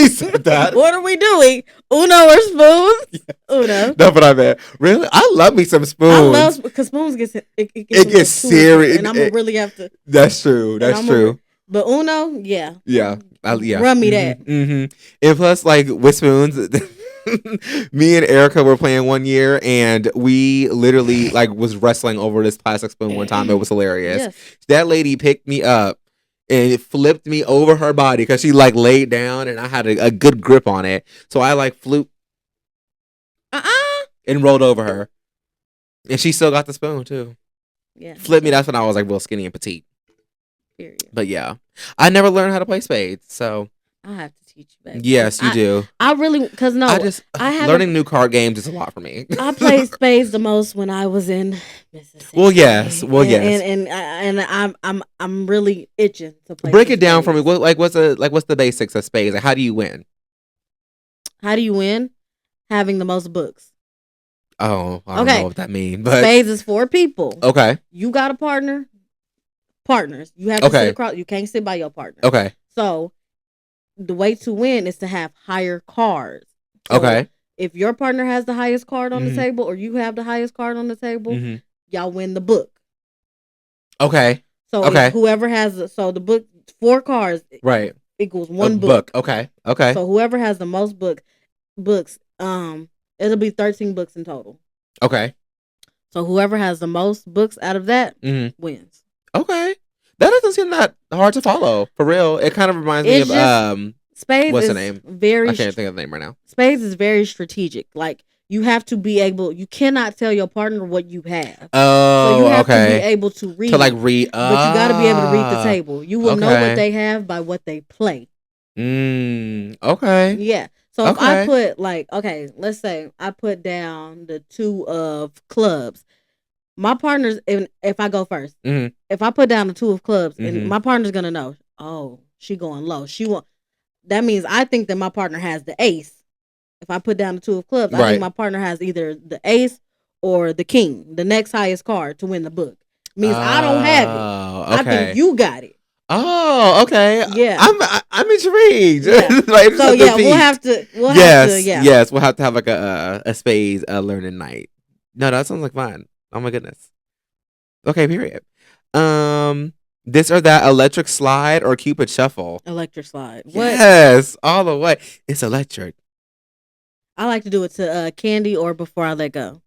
said that. What are we doing? Uno or spoons? Yes. Uno. That's what I meant. Really? I love me some spoons. I love because spoons it gets serious. And I'm going to really have to. That's true. That's true. But Uno, yeah. Yeah. Yeah. Run me that. Mm-hmm. And plus, like, with spoons, me and Erica were playing one year, and we literally, like, was wrestling over this plastic spoon one time. It was hilarious. Yes. That lady picked me up and it flipped me over her body because she, like, laid down, and I had a good grip on it. So I, like, flew and rolled over her. And she still got the spoon, too. Yeah. Flipped me. That's when I was, like, real skinny and petite. Period. But, yeah. I never learned how to play spades, so. I'll have to teach you back. Yes, you do. I really, because no. Learning new card games is a lot for me. I played spades the most when I was in Mississippi. Well, yes. And I'm really itching to play. Break it down for me. What's the basics of spades? Like, how do you win? How do you win? Having the most books. Oh, I don't know what that means. But spades is 4 people. Okay. You got a partner. Partners. You have to sit across. You can't sit by your partner. Okay. So the way to win is to have higher cards. So if your partner has the highest card on the table, or you have the highest card on the table, y'all win the book. Okay. So whoever has the book, 4 cards, right, equals 1 book. Okay. So whoever has the most books, it'll be 13 books in total. Okay. So whoever has the most books out of that wins. Okay. That doesn't seem that hard to follow. For real. It kind of reminds me of spades. What's the name? I can't think of the name right now. Spades is very strategic. Like, you have to be able. You cannot tell your partner what you have. Oh, so you have to be able to read. But you got to be able to read the table. You will know what they have by what they play. Okay. Yeah. So if I put let's say I put down the 2 of clubs. My partner's, if I go first, if I put down the 2 of clubs, and my partner's gonna know, oh, she going low. That means I think that my partner has the ace. If I put down the 2 of clubs, I think my partner has either the ace or the king, the next highest card to win the book. Means I don't have it. I think you got it. Oh, okay. Yeah, I'm intrigued. Yeah. We'll have to. Yes, we'll have to have like a spades learning night. No, that sounds like fun. Oh my goodness. Okay, period. This or that, electric slide or Cupid shuffle? Electric slide. What? Yes, all the way. It's electric. I like to do it to Candy or Before I Let Go.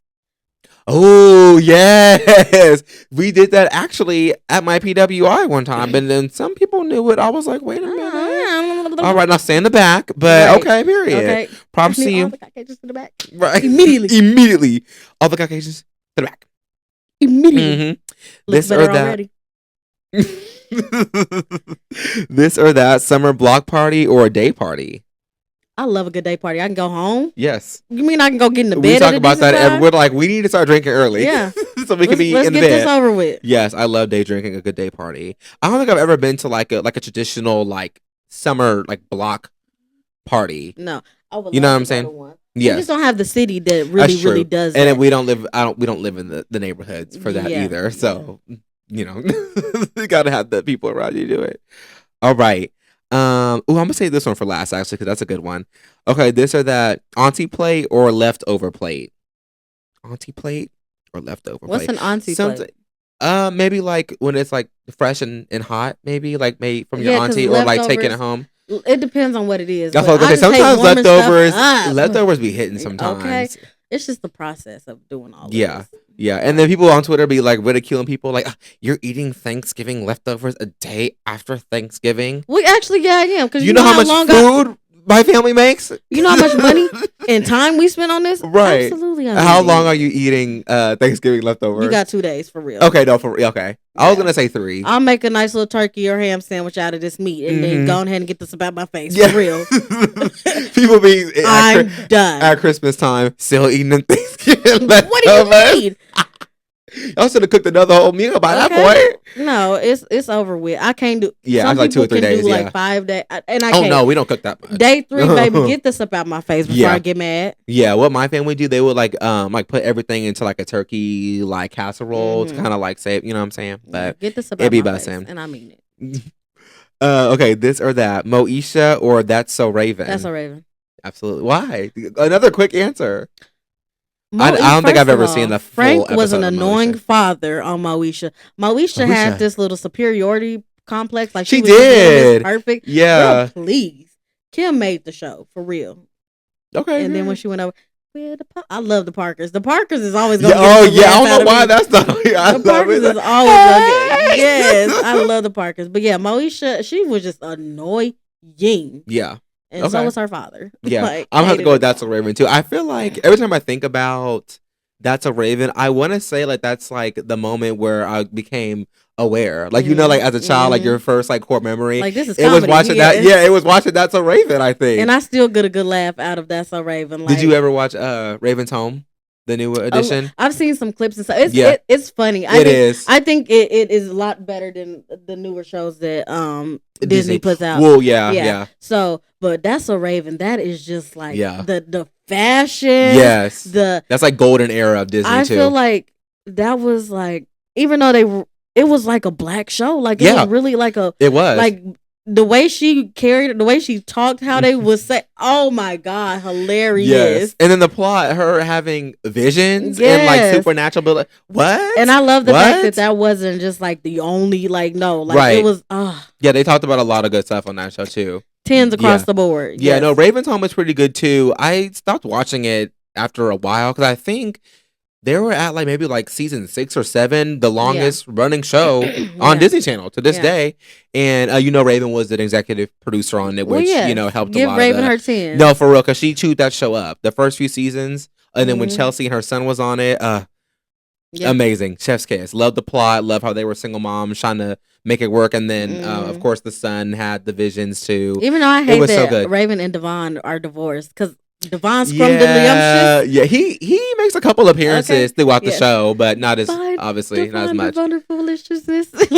Oh, yes. We did that actually at my PWI one time, and then some people knew it. I was like, wait a minute. All right, now stay in the back, but okay, period. Okay. Props to you. All the Caucasians to the back. Right. Immediately. All the Caucasians to the back. Immediately. This or that. This or that, summer block party or a day party? I love a good day party. I can go home. Yes. You mean I can go get in the bed? We talk about that. We're like, we need to start drinking early. Yeah. So we can be in the bed. Let's get this over with. Yes, I love day drinking, a good day party. I don't think I've ever been to like a traditional like summer like block party. No. You know what I'm saying? Yeah. We just don't have the city that really does and that. we don't live in the neighborhoods for that either. So, you gotta have the people around you do it. All right. I'm gonna save this one for last actually, because that's a good one. Okay, this or that, auntie plate or leftover plate? Auntie plate or leftover What's plate? What's an auntie plate? Maybe like when it's like fresh and hot, maybe like made from your auntie, or like taking it home. It depends on what it is. That's what I was gonna say. Sometimes leftovers be hitting sometimes. Okay. It's just the process of doing all this. Yeah, and then people on Twitter be like ridiculing people like, you're eating Thanksgiving leftovers a day after Thanksgiving? Well, actually, I am. Because you know how much food my family makes? You know how much money and time we spent on this? Right. Absolutely. How long are you eating Thanksgiving leftovers? You got 2 days for real. Okay, no, for real. Okay. I was going to say 3. I'll make a nice little turkey or ham sandwich out of this meat and then go ahead and get this about my face. For real. People be I'm done. At Christmas time still eating them Thanksgiving leftovers. What do you mean? I should have cooked another whole meal by that point. No, it's over with. I can't do. Yeah, I like 2 or 3 days. Do like 5 days, and I can't. Oh no, we don't cook that much. Day 3, baby, get this up out my face before I get mad. Yeah, what my family do, they would like put everything into like a turkey like casserole to kind of like save. You know what I'm saying? But get this up out my face, and I mean it. Okay, this or that. Moesha or That's So Raven? That's a Raven. Absolutely. Why? Another quick answer. I don't think I've ever seen the Frank full was an episode of annoying Moesha. father on Moesha. Moesha had this little superiority complex, like She was this little Miss did. Perfect. Yeah. Girl, please. Kim made the show for real. Okay. And then when she went over, I love the Parkers. The Parkers is always Yeah, going to get oh the yeah, I laugh don't out know of why me. that's not. I The Parkers love it. is always okay. Yes, I love the Parkers. But yeah, Moesha, she was just annoying. Yeah. And so was her father. Yeah. Like, I'm gonna have to hated go with her. That's a Raven too. I feel like every time I think about That's a Raven, I want to say like that's like the moment where I became aware. Like you know, like as a child, like your first like core memory. Like, this is It was comedy, watching yeah. that. Yeah, it was watching That's a Raven, I think. And I still get a good laugh out of That's So Raven. Like, did you ever watch Raven's Home, the new edition? I've seen some clips and stuff. It's funny. It is. I think it is a lot better than the newer shows that Disney puts out. Well, yeah. So, but That's So Raven. That is just like Yeah. the fashion. Yes. That's like golden era of Disney I too. feel like that was like, even though it was like a black show. Like it was really like it was like the way she carried it, the way she talked, how they would say, "Oh my god, hilarious!" Yes, and then the plot, her having visions and like supernatural, but what? And I love the fact that wasn't just like the only it was. Yeah, they talked about a lot of good stuff on that show too. 10s across the board. Yeah, no, Raven's Home was pretty good too. I stopped watching it after a while because I think they were at like maybe like season 6 or 7, the longest running show on Disney Channel to this day. And Raven was an executive producer on it, which helped a lot. Give Raven her 10. No, for real, because she chewed that show up the first few seasons, and then when Chelsea and her son was on it, amazing, chef's kiss. Love the plot, love how they were single moms trying to make it work, and then of course the son had the visions too. Even though I hate that Raven and Devon are divorced because Devon's from Deliciouscious. Yeah, he makes a couple appearances throughout the show, but not as obviously not as much. Wonderfuliciousness.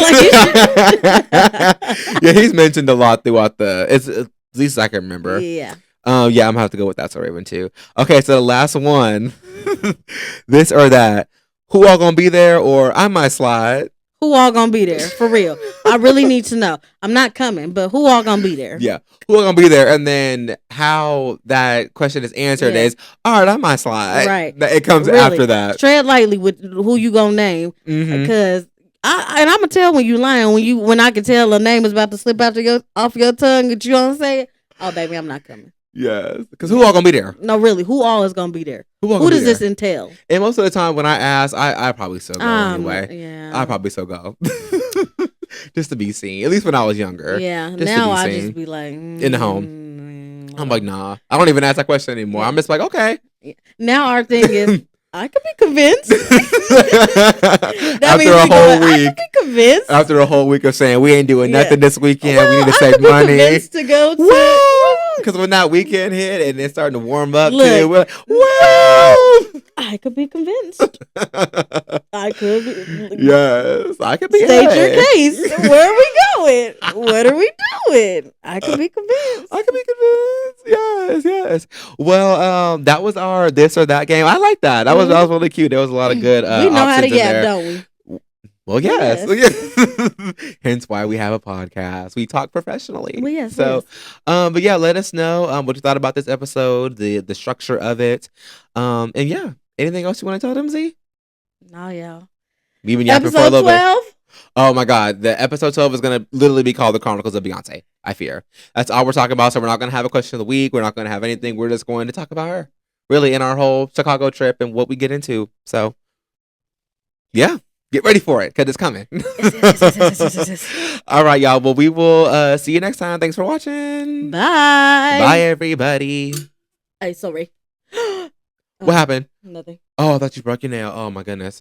Yeah, he's mentioned a lot throughout at least I can remember. Yeah. I'm gonna have to go with That's a Raven too. Okay, so the last one, this or that. Who all gonna be there, or I might slide. Who all gonna be there for real? I really need to know. I'm not coming, but who all gonna be there? Yeah, who all gonna be there? And then how that question is answered is, all right, I might slide. Right, it comes after that. Tread lightly with who you gonna name, because I'm gonna tell when you lying. When I can tell a name is about to slip off your tongue, that you don't say it. Oh, baby, I'm not coming. Yes, because who all gonna be there? No, really, who all is gonna be there? Who does this entail? And most of the time when I ask, I probably still go anyway. Yeah, I probably still go. Just to be seen. At least when I was younger. Yeah, just now I just be like in the home. I'm like, nah. I don't even ask that question anymore. I'm just like, okay. Now our thing is, I could be convinced. After a whole week, I could be convinced. After a whole week of saying we ain't doing nothing this weekend, we need to save money. Convinced to go to. Because when that weekend hit and it's starting to warm up, too, we're like, I could be convinced. I could be. Yes, I could be. State your case. Where are we going? What are we doing? I could be convinced. I could be convinced. Yes. Well, that was our this or that game. I like that. That was really cute. There was a lot of good. We know how to yap, don't we? Well, yes. Hence why we have a podcast. We talk professionally. Well, yes. So, but yeah, let us know what you thought about this episode, the structure of it, and yeah, anything else you want to tell them, Z? No, yeah. We've been yapping for a little 12? Bit. Oh my God, the episode 12 is gonna literally be called the Chronicles of Beyonce. I fear that's all we're talking about. So we're not gonna have a question of the week. We're not gonna have anything. We're just going to talk about her, really, in our whole Chicago trip and what we get into. So, yeah. Get ready for it, because it's coming. Yes. All right, y'all. Well, we will see you next time. Thanks for watching. Bye. Bye, everybody. Hey, sorry. What happened? Nothing. Oh, I thought you broke your nail. Oh, my goodness.